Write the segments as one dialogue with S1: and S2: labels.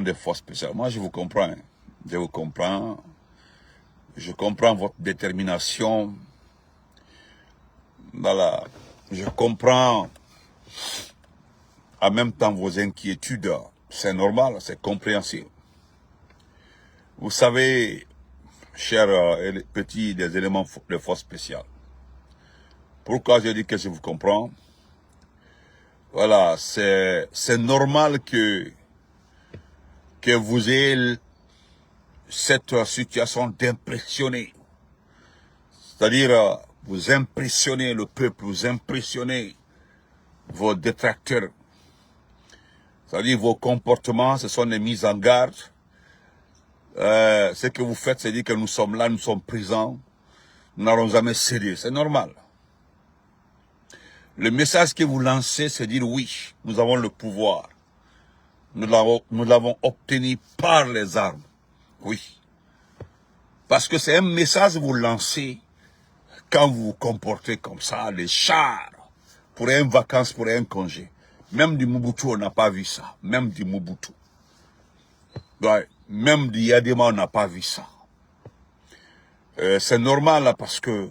S1: des forces spéciales. Moi, je vous comprends. Hein. Je vous comprends. Je comprends votre détermination. Voilà. Je comprends en même temps vos inquiétudes. C'est normal, c'est compréhensible. Vous savez, chers petits des éléments de force spéciales, pourquoi je dis que je vous comprends? Voilà, c'est normal que vous ayez cette situation d'impressionner. C'est-à-dire, vous impressionnez le peuple, vous impressionnez vos détracteurs. C'est-à-dire, vos comportements, ce sont des mises en garde. Ce que vous faites, c'est dire que nous sommes là, nous sommes présents. Nous n'allons jamais céder, c'est normal. Le message que vous lancez, c'est dire oui, nous avons le pouvoir. Nous l'avons obtenu par les armes. Oui. Parce que c'est un message que vous lancez quand vous vous comportez comme ça, les chars, pour une vacance, pour un congé. Même du Mobutu, on n'a pas vu ça. Même du Mobutu. Ouais. Même du Yadema, on n'a pas vu ça. C'est normal là, parce que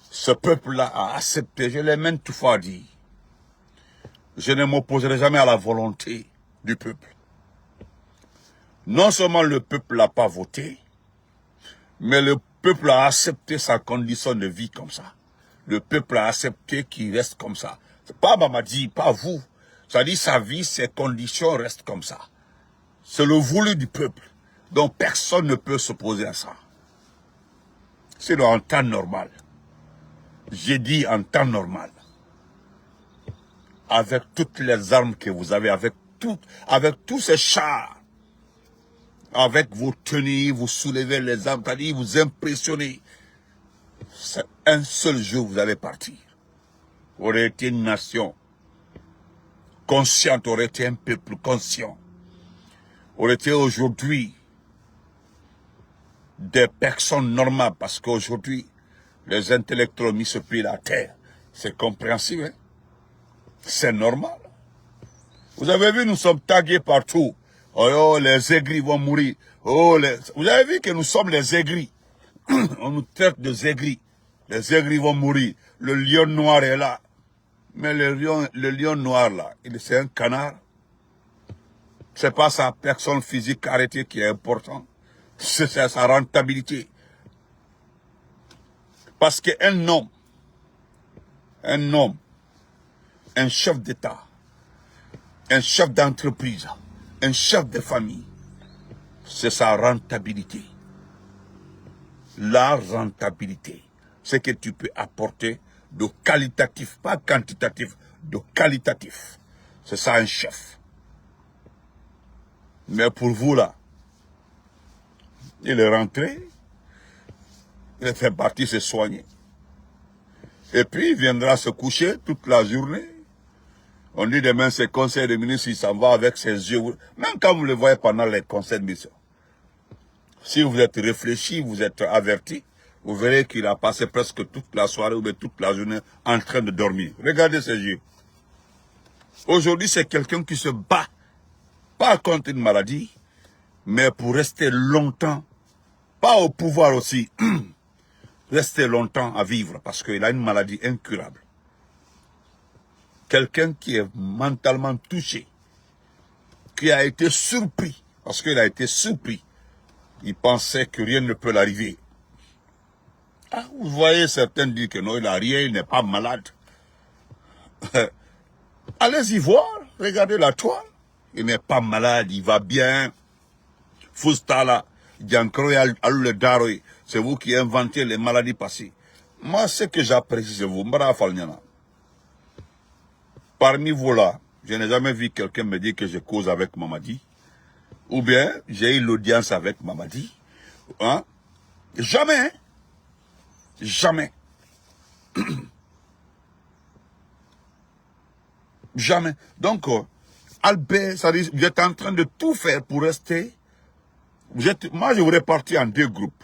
S1: ce peuple-là a accepté, je l'ai même tout fois dit, je ne m'opposerai jamais à la volonté du peuple. Non seulement le peuple n'a pas voté, mais le peuple a accepté sa condition de vie comme ça. Le peuple a accepté qu'il reste comme ça. C'est pas Mamadi, pas vous. Ça dit sa vie, ses conditions restent comme ça. C'est le voulu du peuple. Donc personne ne peut s'opposer à ça. C'est en temps normal. J'ai dit en temps normal. Avec toutes les armes que vous avez, avec tous ces chars, avec vos tenues, vous soulevez les armes, c'est-à-dire vous impressionnez. C'est un seul jour vous allez partir. Vous aurez été une nation consciente, vous aurez été un peuple conscient. Vous aurez été aujourd'hui des personnes normales, parce qu'aujourd'hui, les intellectuels ont mis ce pied à terre. C'est compréhensible, hein? C'est normal. Vous avez vu, nous sommes tagués partout. Oh, les aigris vont mourir. Oh, vous avez vu que nous sommes les aigris. On nous traite de aigris. Les aigris vont mourir. Le lion noir est là. Mais le lion noir là, c'est un canard. C'est pas sa personne physique arrêtée qui est important. C'est sa rentabilité. Parce qu'un homme, un chef d'État, un chef d'entreprise, un chef de famille, c'est sa rentabilité. La rentabilité, c'est que tu peux apporter de qualitatif, pas quantitatif, de qualitatif. C'est ça un chef. Mais pour vous là, il est rentré, il est fait partie se soigner. Et puis il viendra se coucher toute la journée. On dit demain c'est conseil de ministre, il s'en va avec ses yeux. Même quand vous le voyez pendant les conseils de ministre. Si vous êtes réfléchi, vous êtes averti, vous verrez qu'il a passé presque toute la soirée ou toute la journée en train de dormir. Regardez ses yeux. Aujourd'hui, c'est quelqu'un qui se bat, pas contre une maladie, mais pour rester longtemps, pas au pouvoir aussi, rester longtemps à vivre, parce qu'il a une maladie incurable. Quelqu'un qui est mentalement touché, qui a été surpris, parce qu'il a été surpris. Il pensait que rien ne peut l'arriver. Ah, vous voyez certains dire que non, il n'a rien, il n'est pas malade. Allez-y voir, regardez la toile. Il n'est pas malade, il va bien. Foustala, c'est vous qui inventez les maladies passées. Moi, ce que j'apprécie, c'est vous. Parmi vous là, je n'ai jamais vu quelqu'un me dire que je cause avec Mamadi. Ou bien, j'ai eu l'audience avec Mamadi. Hein? Jamais. Hein? Jamais. Jamais. Donc, Albert, ça dit, vous êtes en train de tout faire pour rester. Moi, je voudrais partir en deux groupes.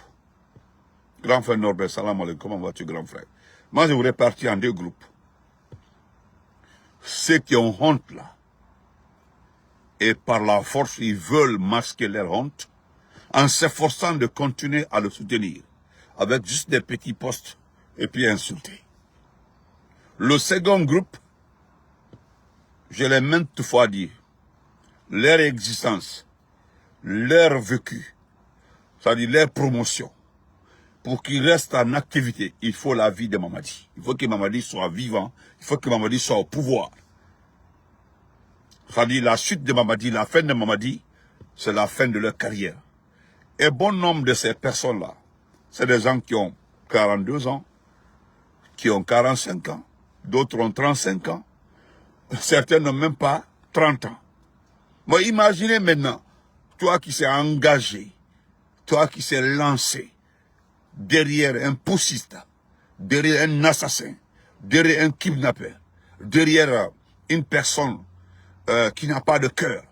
S1: Grand frère Norbert, salam alaikum, comment vas-tu, grand frère? Moi, je voudrais partir en deux groupes. Ceux qui ont honte là, et par la force, ils veulent masquer leur honte en s'efforçant de continuer à le soutenir avec juste des petits postes et puis insulter. Le second groupe, je l'ai maintes fois dit, leur existence, leur vécu, c'est-à-dire leur promotion, pour qu'il reste en activité, il faut la vie de Mamadi. Il faut que Mamadi soit vivant, il faut que Mamadi soit au pouvoir. C'est-à-dire la chute de Mamadi, la fin de Mamadi, c'est la fin de leur carrière. Et bon nombre de ces personnes-là, c'est des gens qui ont 42 ans, qui ont 45 ans, d'autres ont 35 ans, certains n'ont même pas 30 ans. Mais imaginez maintenant, toi qui s'est engagé, toi qui s'est lancé derrière un poussiste, derrière un assassin, derrière un kidnappeur, derrière une personne qui n'a pas de cœur,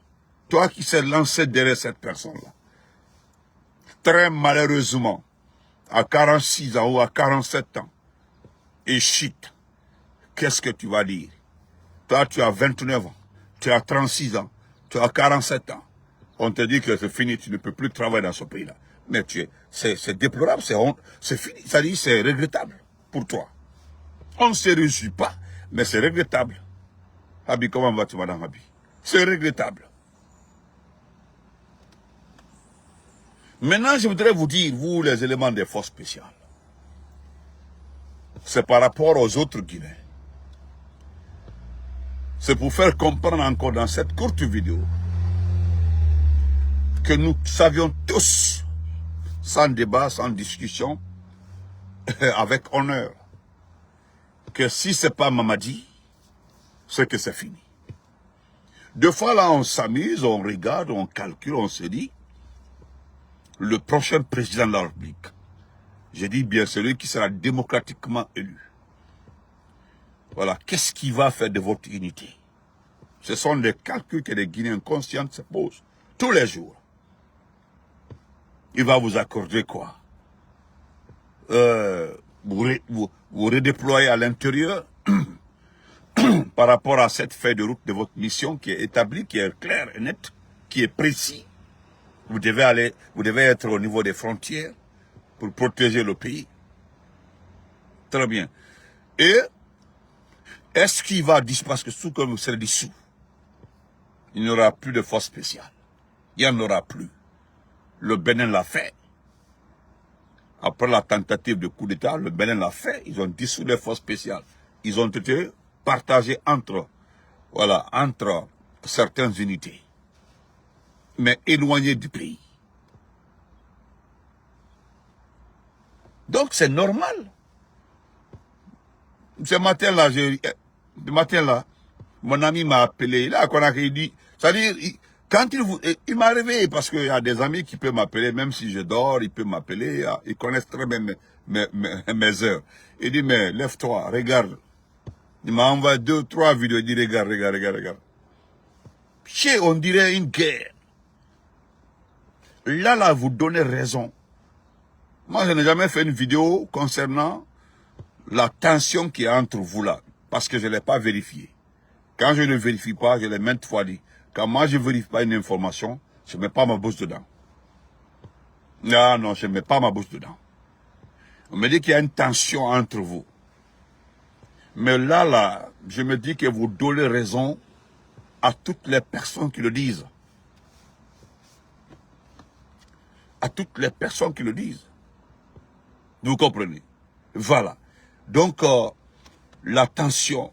S1: toi qui s'est lancé derrière cette personne-là, très malheureusement, à 46 ans ou à 47 ans, et shit, qu'est-ce que tu vas dire? Toi, tu as 29 ans, tu as 36 ans, tu as 47 ans. On te dit que c'est fini, tu ne peux plus travailler dans ce pays-là. Mais c'est déplorable, c'est fini, c'est-à-dire c'est regrettable pour toi. On ne se réjouit pas, mais c'est regrettable. Habi, comment vas-tu, madame Habi? C'est regrettable. Maintenant, je voudrais vous dire, vous, les éléments des forces spéciales, c'est par rapport aux autres Guinéens. C'est pour faire comprendre encore dans cette courte vidéo que nous savions tous, sans débat, sans discussion, avec honneur, que si ce n'est pas Mamadi, c'est que c'est fini. Deux fois là, on s'amuse, on regarde, on calcule, on se dit, le prochain président de la République, je dis bien celui qui sera démocratiquement élu. Voilà, qu'est-ce qui va faire de votre unité? Ce sont des calculs que les Guinéens conscients se posent tous les jours. Il va vous accorder quoi? Vous redéployer à l'intérieur par rapport à cette feuille de route de votre mission qui est établie, qui est claire et nette, qui est précis. Vous devez être au niveau des frontières pour protéger le pays. Très bien. Et est-ce qu'il va disparaître? Parce que tout comme vous serez dissous, il n'y aura plus de force spéciale. Il n'y en aura plus. Le Bénin l'a fait. Après la tentative de coup d'État, le Bénin l'a fait. Ils ont dissous les forces spéciales. Ils ont été partagés entre certaines unités, mais éloignés du pays. Donc c'est normal. Ce matin-là, mon ami m'a appelé. Là, il dit, c'est-à-dire, quand il m'a réveillé, parce qu'il y a des amis qui peuvent m'appeler, même si je dors, ils peuvent m'appeler, ils connaissent très bien mes heures. Il dit, mais lève-toi, regarde. Il m'a envoyé 2 ou 3 vidéos, il dit, regarde. On dirait une guerre. Là, vous donnez raison. Moi, je n'ai jamais fait une vidéo concernant la tension qui est entre vous là, parce que je ne l'ai pas vérifié. Quand je ne vérifie pas, je l'ai maintes fois dit. Quand moi je ne vérifie pas une information, je ne mets pas ma bouche dedans. Non, je ne mets pas ma bouche dedans. On me dit qu'il y a une tension entre vous. Mais là, je me dis que vous donnez raison à toutes les personnes qui le disent. À toutes les personnes qui le disent. Vous comprenez? Voilà. Donc, la tension